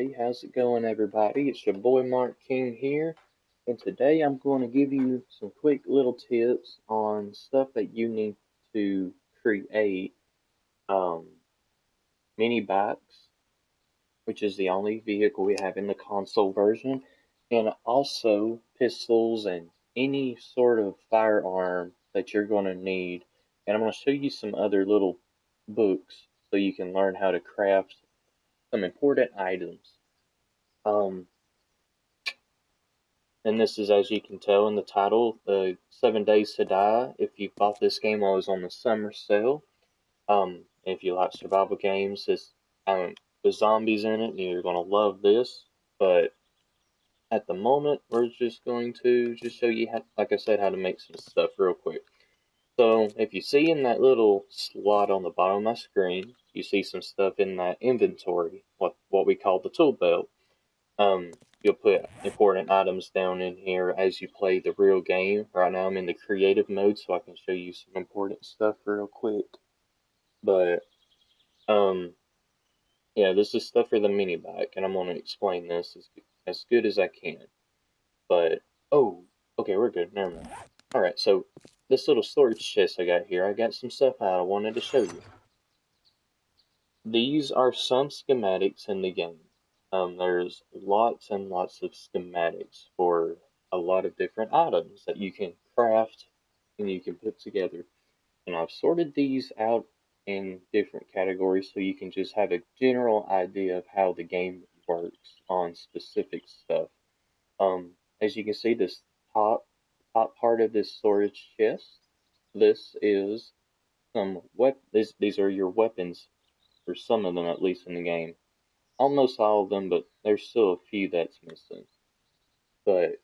Hey, how's it going, everybody? It's your boy Mark King here, and today I'm going to give you some quick little tips on stuff that you need to create um, mini bikes, which is the only vehicle we have in the console version, and also pistols and any sort of firearm that you're going to need. And I'm going to show you some other little books so you can learn how to craft some important items. And this is, as you can tell in the title, 7 Days to Die. If you bought this game while it was on the summer sale, if you like survival games, with zombies in it, you're going to love this. But at the moment, we're just going to just show you, how, like I said, how to make some stuff real quick. So if you see in that little slot on the bottom of my screen, you see some stuff in that inventory, what we call the tool belt. You'll put important items down in here as you play the real game. Right now I'm in the creative mode, so I can show you some important stuff real quick. But, yeah, this is stuff for the mini bike, and I'm going to explain this as good as I can. But, oh, okay, we're good, never mind. Alright, so this little storage chest I got here, I got some stuff out I wanted to show you. These are some schematics in the game. There's lots and lots of schematics for a lot of different items that you can craft and you can put together. And I've sorted these out in different categories so you can just have a general idea of how the game works on specific stuff. As you can see, this top part of this storage chest, this is some these are your weapons, for some of them at least in the game. Almost all of them, but there's still a few that's missing. But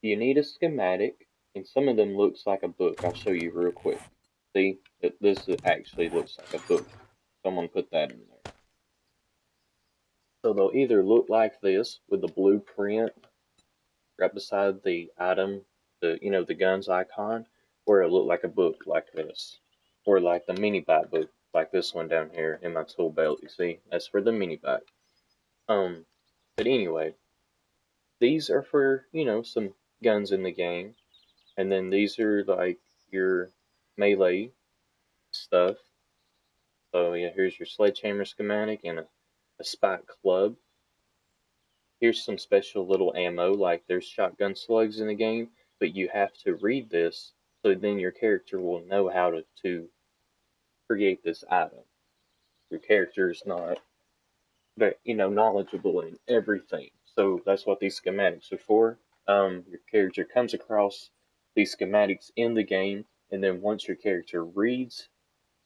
you need a schematic, and some of them looks like a book. I'll show you real quick. See, this actually looks like a book. Someone put that in there. So they'll either look like this with the blueprint right beside the item, the guns icon, or it'll look like a book like this, or like the mini bike book, like this one down here in my tool belt. You see, that's for the mini bike. But anyway, these are for, some guns in the game. And then these are like your melee stuff. So yeah, here's your sledgehammer schematic and a spike club. Here's some special little ammo, like there's shotgun slugs in the game, but you have to read this so then your character will know how to create this item. Your character is not knowledgeable in everything. So that's what these schematics are for. Your character comes across these schematics in the game, and then once your character reads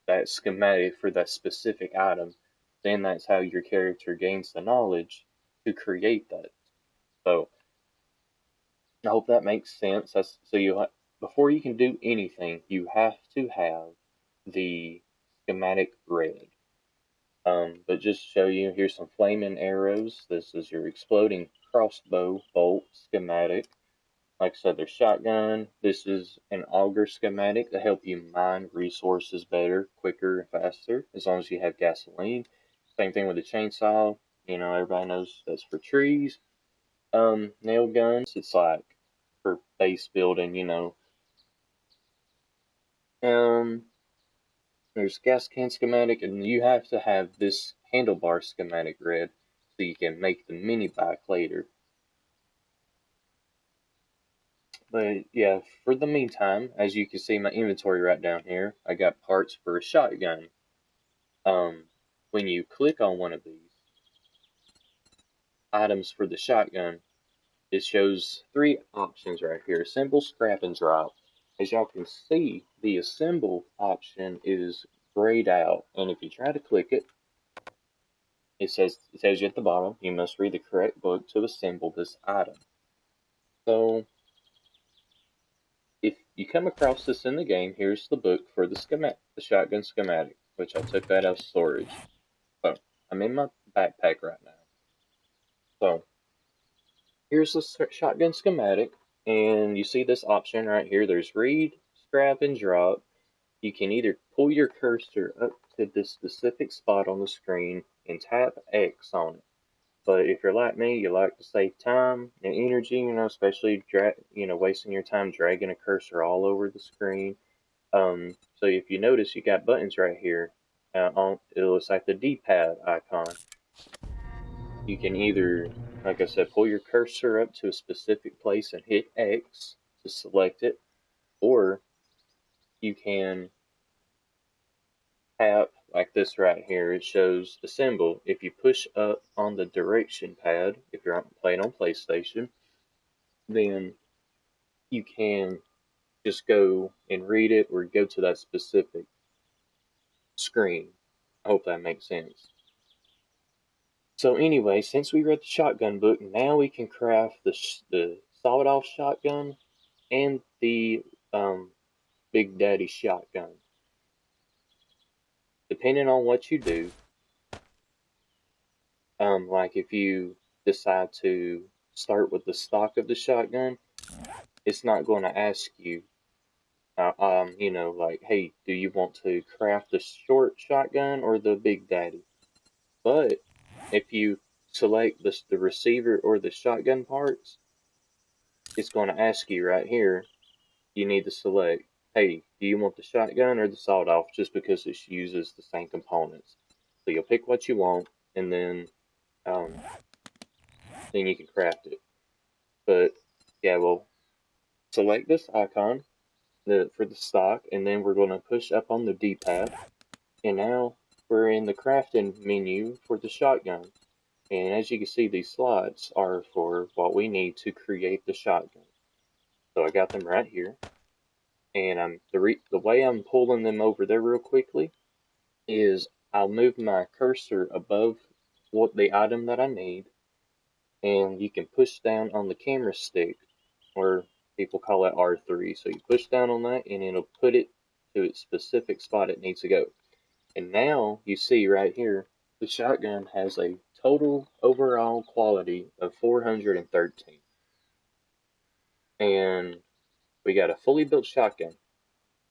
that schematic for that specific item, then that's how your character gains the knowledge to create that. So I hope that makes sense. Before you can do anything, you have to have the schematic read. But just to show you, here's some flaming arrows. This is your exploding crossbow bolt schematic. Like I said, there's shotgun. This is an auger schematic to help you mine resources better, quicker, and faster, as long as you have gasoline. Same thing with the chainsaw. Everybody knows that's for trees. Nail guns, it's like for base building, There's gas can schematic, and you have to have this handlebar schematic read so you can make the mini bike later. But yeah, for the meantime, as you can see my inventory right down here, I got parts for a shotgun. When you click on one of these items for the shotgun, it shows 3 options right here: assemble, scrap, and drop. As y'all can see, the assemble option is grayed out, and if you try to click it, it tells you at the bottom, you must read the correct book to assemble this item. So, if you come across this in the game, here's the book for the shotgun schematic, which I took that out of storage. So, I'm in my backpack right now. So, here's the shotgun schematic, and you see this option right here. There's read, scrap, and drop. You can either pull your cursor up to this specific spot on the screen and tap X on it. But if you're like me, you like to save time and energy, especially wasting your time dragging a cursor all over the screen. So if you notice, you got buttons right here. It looks like the D-pad icon. You can either, like I said, pull your cursor up to a specific place and hit X to select it, or you can tap like this right here. It shows the symbol. If you push up on the direction pad, if you're playing on PlayStation, then you can just go and read it or go to that specific screen. I hope that makes sense. So anyway, since we read the shotgun book, now we can craft the sawed-off shotgun and the Big Daddy shotgun. Depending on what you do, like if you decide to start with the stock of the shotgun, it's not going to ask you, like, hey, do you want to craft the short shotgun or the Big Daddy? But if you select the receiver or the shotgun parts, it's going to ask you right here, you need to select, hey, do you want the shotgun or the sawed-off, just because it uses the same components. So you'll pick what you want, and then you can craft it. But yeah, we'll select this icon for the stock, and then we're going to push up on the D-pad, and now we're in the crafting menu for the shotgun. And as you can see, these slots are for what we need to create the shotgun. So I got them right here. And the way I'm pulling them over there real quickly is I'll move my cursor above the item that I need, and you can push down on the camera stick, or people call it R3. So you push down on that, and it'll put it to its specific spot it needs to go. And now you see right here, the shotgun has a total overall quality of 413. And we got a fully built shotgun.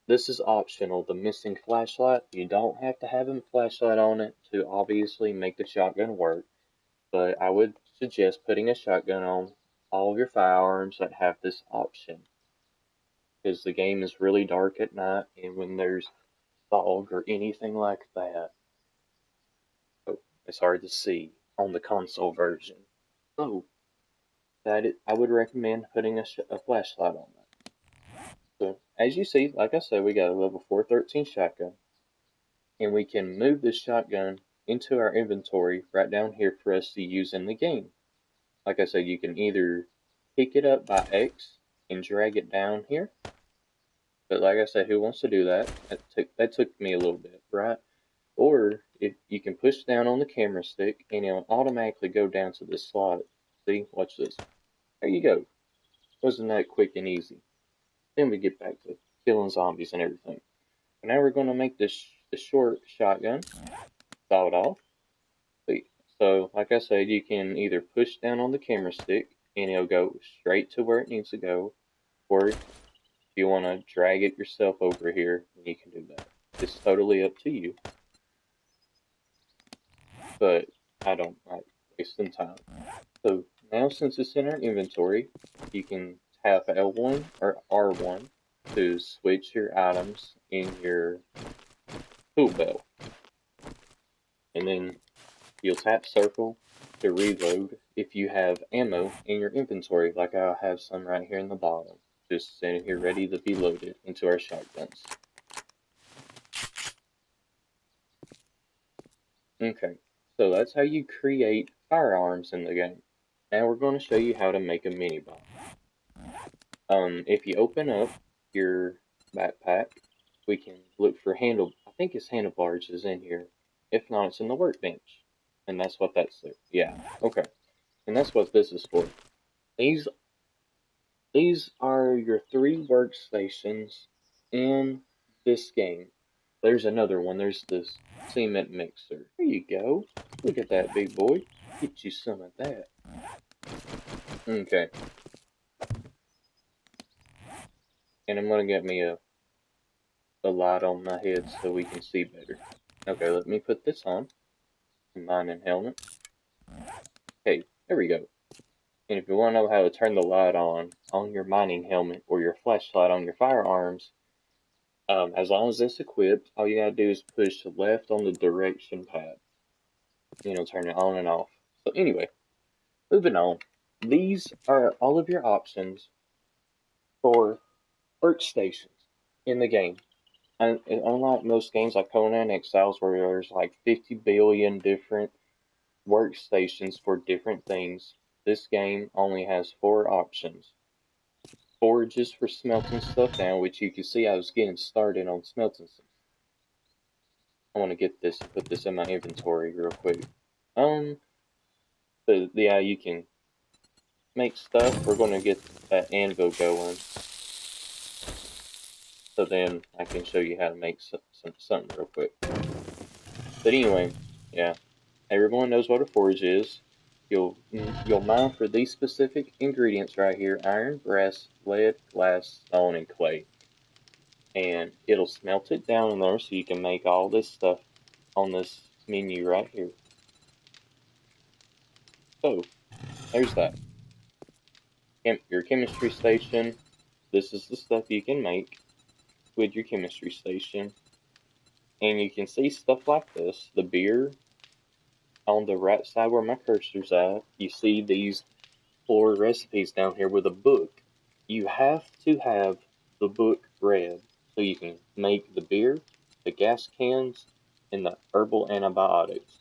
This is optional, the missing flashlight. You don't have to have a flashlight on it to obviously make the shotgun work, but I would suggest putting a shotgun on all of your firearms that have this option, because the game is really dark at night, and when there's fog or anything like that, it's hard to see on the console version. So I would recommend putting a flashlight on that. So as you see, like I said, we got a level 413 shotgun, and we can move this shotgun into our inventory right down here for us to use in the game. Like I said, you can either pick it up by X and drag it down here, but like I said, who wants to do that? That took me a little bit, right? Or if you can push down on the camera stick and it'll automatically go down to this slot. See, watch this. There you go. Wasn't that quick and easy? Then we get back to killing zombies and everything. Now we're going to make this the short shotgun sawed off. So, like I said, you can either push down on the camera stick and it'll go straight to where it needs to go, or if you want to drag it yourself over here, you can do that. It's totally up to you. But I don't like wasting time. So now, since it's in our inventory, you can tap L1 or R1 to switch your items in your tool belt. And then you'll tap circle to reload if you have ammo in your inventory, like I have some right here in the bottom, just sitting here ready to be loaded into our shotguns. Okay, so that's how you create firearms in the game. Now we're going to show you how to make a Minibike. If you open up your backpack, we can look for I think it's Handlebars is in here. If not, it's in the Workbench. And that's what that's there. Yeah, okay. And that's what this is for. These are your 3 workstations in this game. There's another one. There's this cement mixer. There you go. Look at that, big boy. Get you some of that. Okay. And I'm going to get me a light on my head so we can see better. Okay, let me put this on. Mining helmet. Okay, there we go. And if you want to know how to turn the light on your mining helmet or your flashlight on your firearms, as long as it's equipped, all you gotta do is push left on the direction pad. Turn it on and off. So anyway, moving on. These are all of your options for workstations in the game. And unlike most games like Conan Exiles, where there's like 50 billion different workstations for different things, this game only has 4 options. Forges for smelting stuff down, which you can see I was getting started on smelting some. I want to get this, put this in my inventory real quick. But yeah, you can make stuff. We're going to get that anvil going, so then I can show you how to make something real quick. But anyway, yeah, everyone knows what a forge is. You'll mine for these specific ingredients right here: iron, brass, lead, glass, stone, and clay. And it'll smelt it down in there so you can make all this stuff on this menu right here. So there's that. Your chemistry station. This is the stuff you can make with your chemistry station. And you can see stuff like this. The beer on the right side where my cursor's at. You see these 4 recipes down here with a book. You have to have the book read so you can make the beer, the gas cans, and the herbal antibiotics.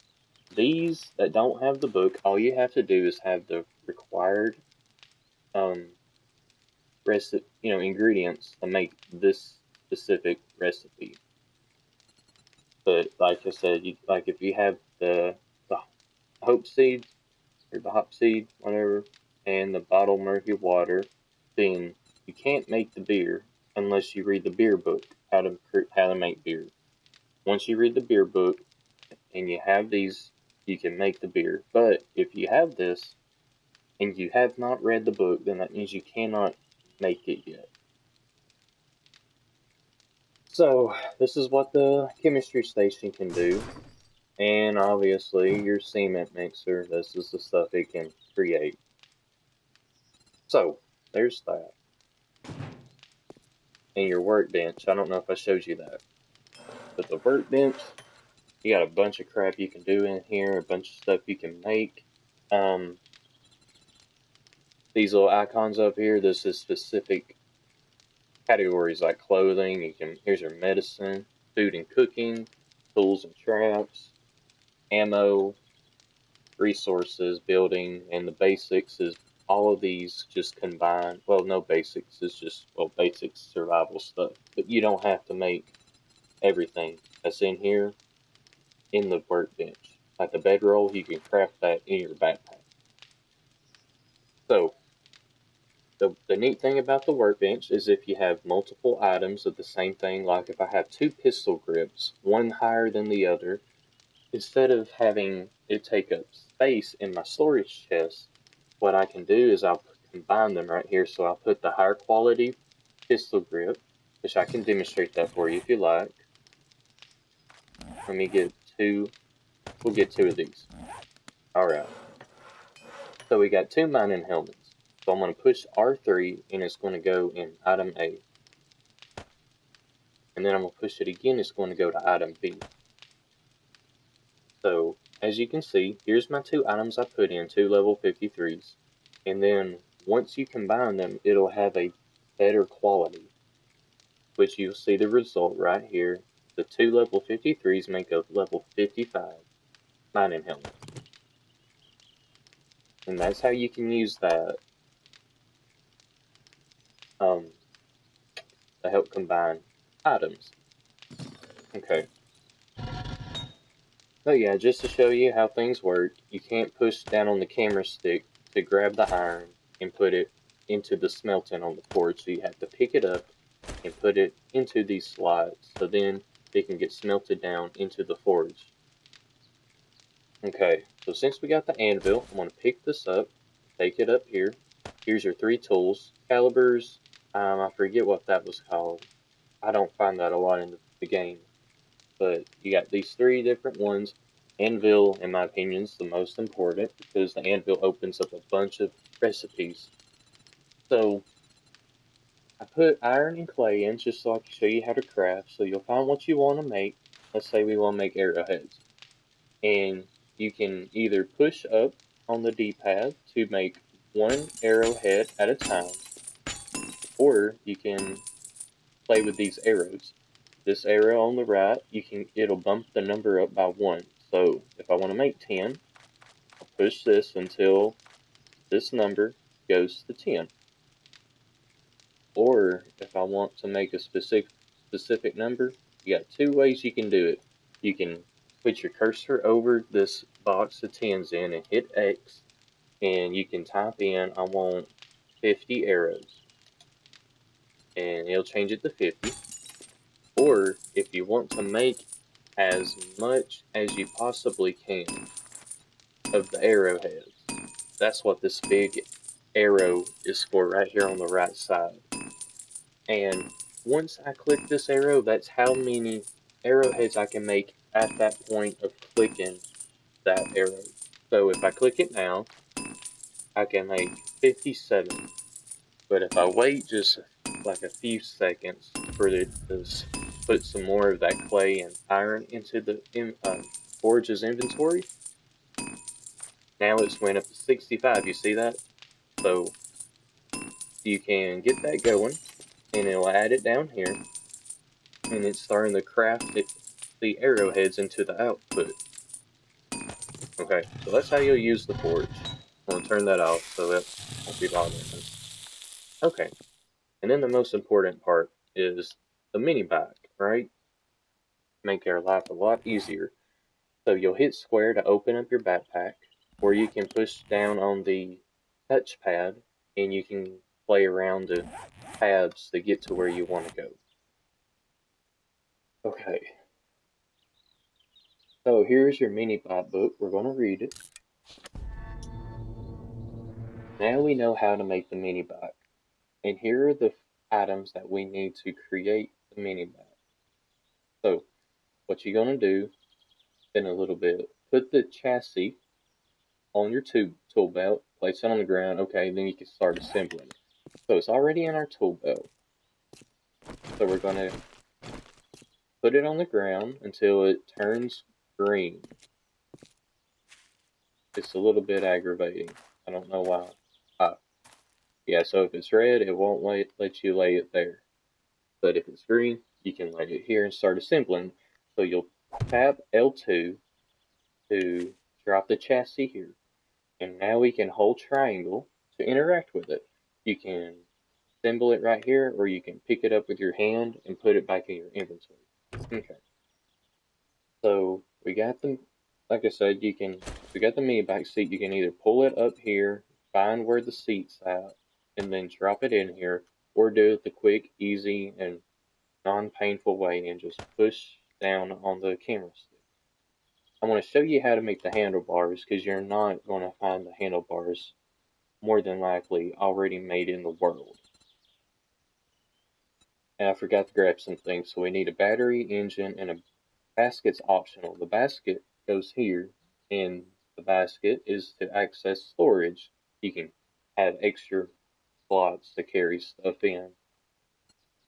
These that don't have the book, all you have to do is have the required ingredients to make this specific recipe. But like I said, if you have the hope seed or the hop seed, whatever, and the bottled murky water, then you can't make the beer unless you read the beer book, how to make beer. Once you read the beer book and you have these, you can make the beer. But if you have this and you have not read the book, then that means you cannot make it yet. So this is what the chemistry station can do. And obviously your cement mixer, this is the stuff it can create. So there's that. And your workbench, I don't know if I showed you that. But the workbench, you got a bunch of crap you can do in here, a bunch of stuff you can make. These little icons up here, this is specific categories like clothing. Here's your medicine, food and cooking, tools and traps, ammo, resources, building, and the basics is all of these just combined. Well, no basics, it's just, basic survival stuff. But you don't have to make everything that's in here in the workbench. Like the bedroll, you can craft that in your backpack. So, the neat thing about the workbench is if you have multiple items of the same thing, like if I have 2 pistol grips, one higher than the other, instead of having it take up space in my storage chest, what I can do is I'll combine them right here. So I'll put the higher quality pistol grip, which I can demonstrate that for you if you like. Let me get 2. We'll get 2 of these. Alright. So we got 2 mining helmets. So I'm going to push R3 and it's going to go in item A. And then I'm going to push it again, it's going to go to item B. So as you can see, here's my 2 items I put in, 2 level 53s. And then once you combine them, it'll have a better quality, which you'll see the result right here. The 2 level 53s make a level 55 mining helmet. And that's how you can use that to help combine items. Okay. But yeah, just to show you how things work, you can't push down on the camera stick to grab the iron and put it into the smelting on the forge. So you have to pick it up and put it into these slots so then it can get smelted down into the forge. Okay, so since we got the anvil, I'm going to pick this up, take it up here. Here's your 3 tools. Calibers, I forget what that was called. I don't find that a lot in the game. But you got these 3 different ones, Anvil, in my opinion, is the most important because the anvil opens up a bunch of recipes. So I put iron and clay in just so I can show you how to craft. So you'll find what you want to make. Let's say we want to make arrowheads. And you can either push up on the D-pad to make one arrowhead at a time, or you can play with these arrows. This arrow on the right, it'll bump the number up by 1. So if I want to make 10, I'll push this until this number goes to 10. Or if I want to make a specific number, you got 2 ways you can do it. You can put your cursor over this box of 10s in and hit X, and you can type in, I want 50 arrows, and it'll change it to 50. Or if you want to make as much as you possibly can of the arrowheads, that's what this big arrow is for right here on the right side. And once I click this arrow, that's how many arrowheads I can make at that point of clicking that arrow. So if I click it now, I can make 57. But if I wait just like a few seconds for it to put some more of that clay and iron into the forge's inventory, now it's went up to 65. You see that? So you can get that going, and it'll add it down here, and it's starting to craft the arrowheads into the output. Okay, so that's how you'll use the forge. I'm going to turn that off so that won't be bothering us. Okay, and then the most important part is the Minibike, right? Make our life a lot easier. So you'll hit square to open up your backpack, or you can push down on the touchpad and you can play around the tabs to get to where you want to go. Okay, so here's your Minibike book. We're going to read it. Now we know how to make the Minibike, and here are the items that we need to create the Minibike. So what you're going to do in a little bit, put the chassis on your tool belt, place it on the ground. Okay, then you can start assembling. So it's already in our tool belt. So we're going to put it on the ground until it turns green. It's a little bit aggravating. I don't know why. Yeah, so if it's red, it won't let you lay it there. But if it's green, you can lay it here and start assembling. So you'll tap L2 to drop the chassis here. And now we can hold triangle to interact with it. You can assemble it right here, or you can pick it up with your hand and put it back in your inventory. Okay. So we got the, like I said, we got the Minibike seat. You can either pull it up here, find where the seat's at, and then drop it in here, or do it the quick, easy, and non-painful way and just push down on the camera stick. I want to show you how to make the handlebars because you're not going to find the handlebars more than likely already made in the world. And I forgot to grab some things, so we need a battery, engine, and a basket's optional. The basket goes here, and the basket is to access storage. You can have extra slots to carry stuff in.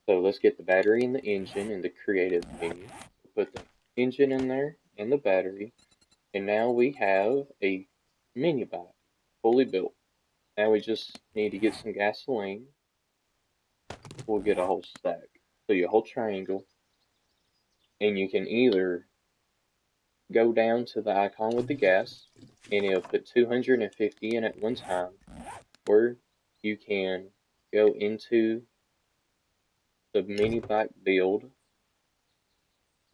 So let's get the battery and the engine in the creative menu. Put the engine in there and the battery, and now we have a Minibike fully built. Now we just need to get some gasoline. We'll get a whole stack. So you hold triangle, and you can either go down to the icon with the gas, and it'll put 250 in at one time, or you can go into the Minibike build,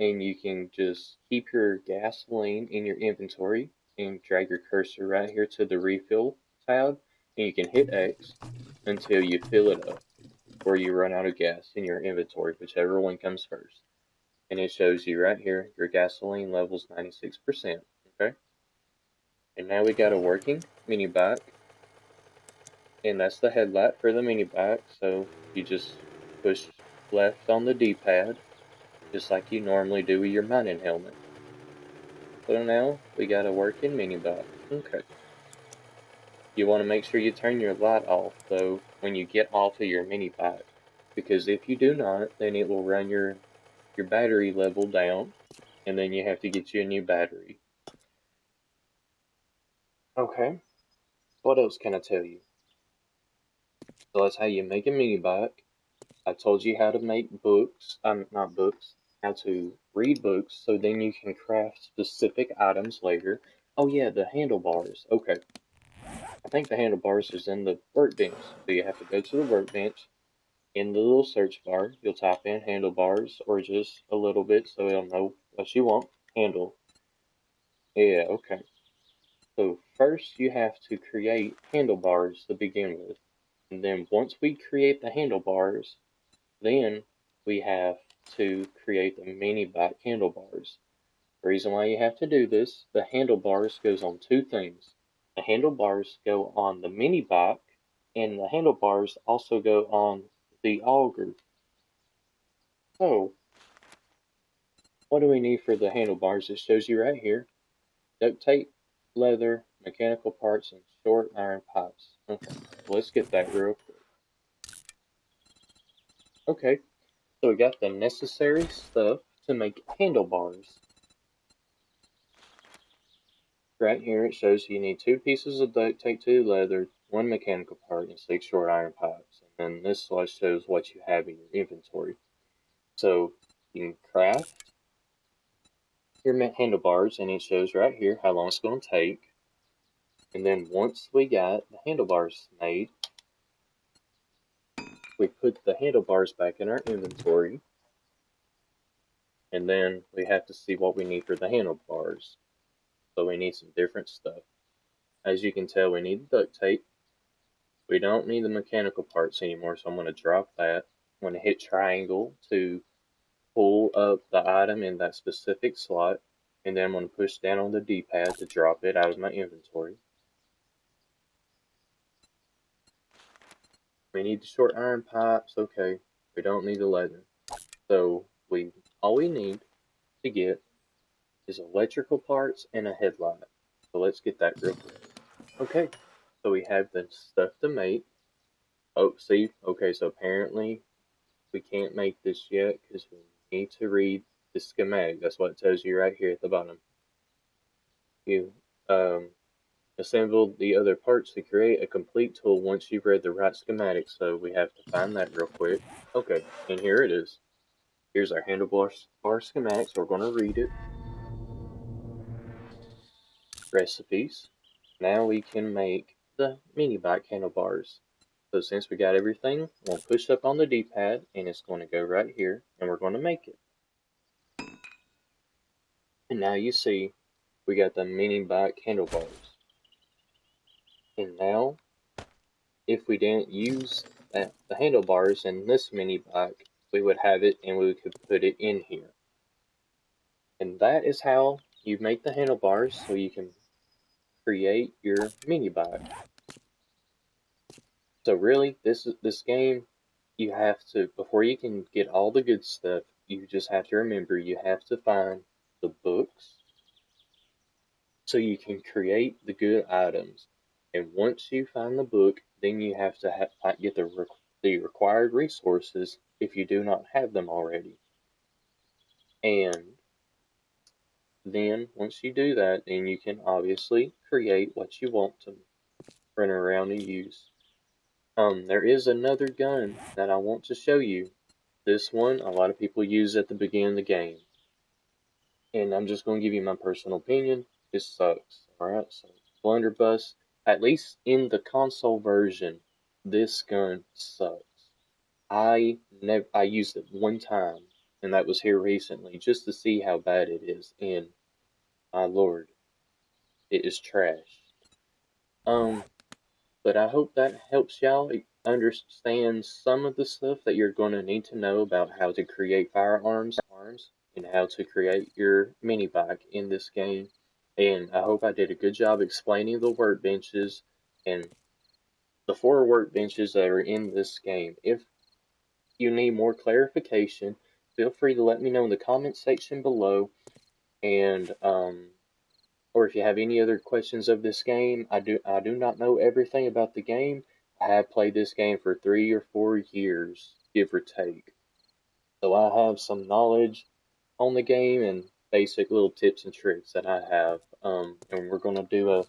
and you can just keep your gasoline in your inventory and drag your cursor right here to the refill tab, and you can hit X until you fill it up or you run out of gas in your inventory, whichever one comes first. And it shows you right here your gasoline level's 96%. Okay, and now we got a working Minibike, and that's the headlight for the Minibike. So you just push left on the D-pad just like you normally do with your mining helmet. So now we got a working Minibike. Okay. You want to make sure you turn your light off though when you get off of your Minibike, because if you do not, then it will run your battery level down, and then you have to get you a new battery. Okay. What else can I tell you? So that's how you make a Minibike. I told you how to make books, not books, how to read books, so then you can craft specific items later. Oh yeah, the handlebars. Okay, I think the handlebars is in the workbench. So you have to go to the workbench. In the little search bar, you'll type in handlebars or just a little bit so it'll know what you want. Handle. Yeah, okay. So first you have to create handlebars to begin with. And then once we create the handlebars, then we have to create the Minibike handlebars. The reason why you have to do this, the handlebars goes on two things. The handlebars go on the Minibike, and the handlebars also go on the auger. So, what do we need for the handlebars? It shows you right here. Duct tape, leather, mechanical parts, and short iron pipes. Okay, let's get that real quick. Okay, so we got the necessary stuff to make handlebars. Right here it shows you need 2 pieces of duct tape, 2 leather, 1 mechanical part, and 6 short iron pipes. And then this slide shows what you have in your inventory. So you can craft your handlebars, and it shows right here how long it's going to take. And then once we got the handlebars made, we put the handlebars back in our inventory. And then we have to see what we need for the handlebars. So we need some different stuff. As you can tell, we need duct tape. We don't need the mechanical parts anymore, so I'm going to drop that. I'm going to hit triangle to pull up the item in that specific slot, and then I'm going to push down on the D-pad to drop it out of my inventory. We need the short iron pipes, okay. We don't need the leather. So all we need to get is electrical parts and a headlight. So let's get that real quick. Okay, so we have the stuff to make. Oh, see, okay, so apparently we can't make this yet because we need to read the schematic. That's what it tells you right here at the bottom. You assemble the other parts to create a complete tool once you've read the right schematic, so we have to find that real quick. Okay, and here it is. Here's our handlebar schematic, so we're going to read it. Recipes. Now we can make the Minibike handlebars. So since we got everything, I'm going to push up on the D-pad, and it's going to go right here, and we're going to make it. And now you see we got the Minibike handlebars. And now, if we didn't use the handlebars in this Minibike, we would have it and we could put it in here. And that is how you make the handlebars so you can create your Minibike. So really, this game, you have to, before you can get all the good stuff, you just have to remember you have to find the books so you can create the good items. And once you find the book, then you have to get the required resources if you do not have them already. And then once you do that, then you can obviously create what you want to run around and use. There is another gun that I want to show you. This one, a lot of people use at the beginning of the game. And I'm just going to give you my personal opinion. It sucks. Alright, so Blunderbuss, at least in the console version, this gun sucks. I used it one time, and that was here recently, just to see how bad it is, and my lord, it is trash. But I hope that helps y'all understand some of the stuff that you're going to need to know about how to create firearms and how to create your Minibike in this game. And I hope I did a good job explaining the workbenches and the 4 workbenches that are in this game. If you need more clarification, feel free to let me know in the comment section below. And or if you have any other questions of this game. I do not know everything about the game. I have played this game for 3 or 4 years, give or take. So I have some knowledge on the game and basic little tips and tricks that I have. And we're gonna do a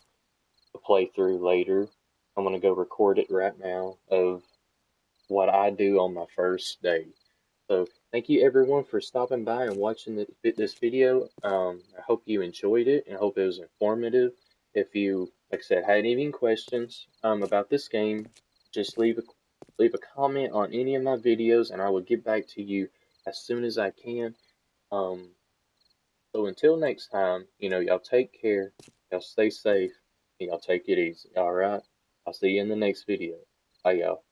playthrough later. I'm gonna go record it right now of what I do on my first day. So thank you everyone for stopping by and watching this video. I hope you enjoyed it and I hope it was informative. If you, like I said, had any questions about this game, just leave a comment on any of my videos and I will get back to you as soon as I can. So until next time, y'all take care, y'all stay safe, and y'all take it easy. All right, I'll see you in the next video. Bye, y'all.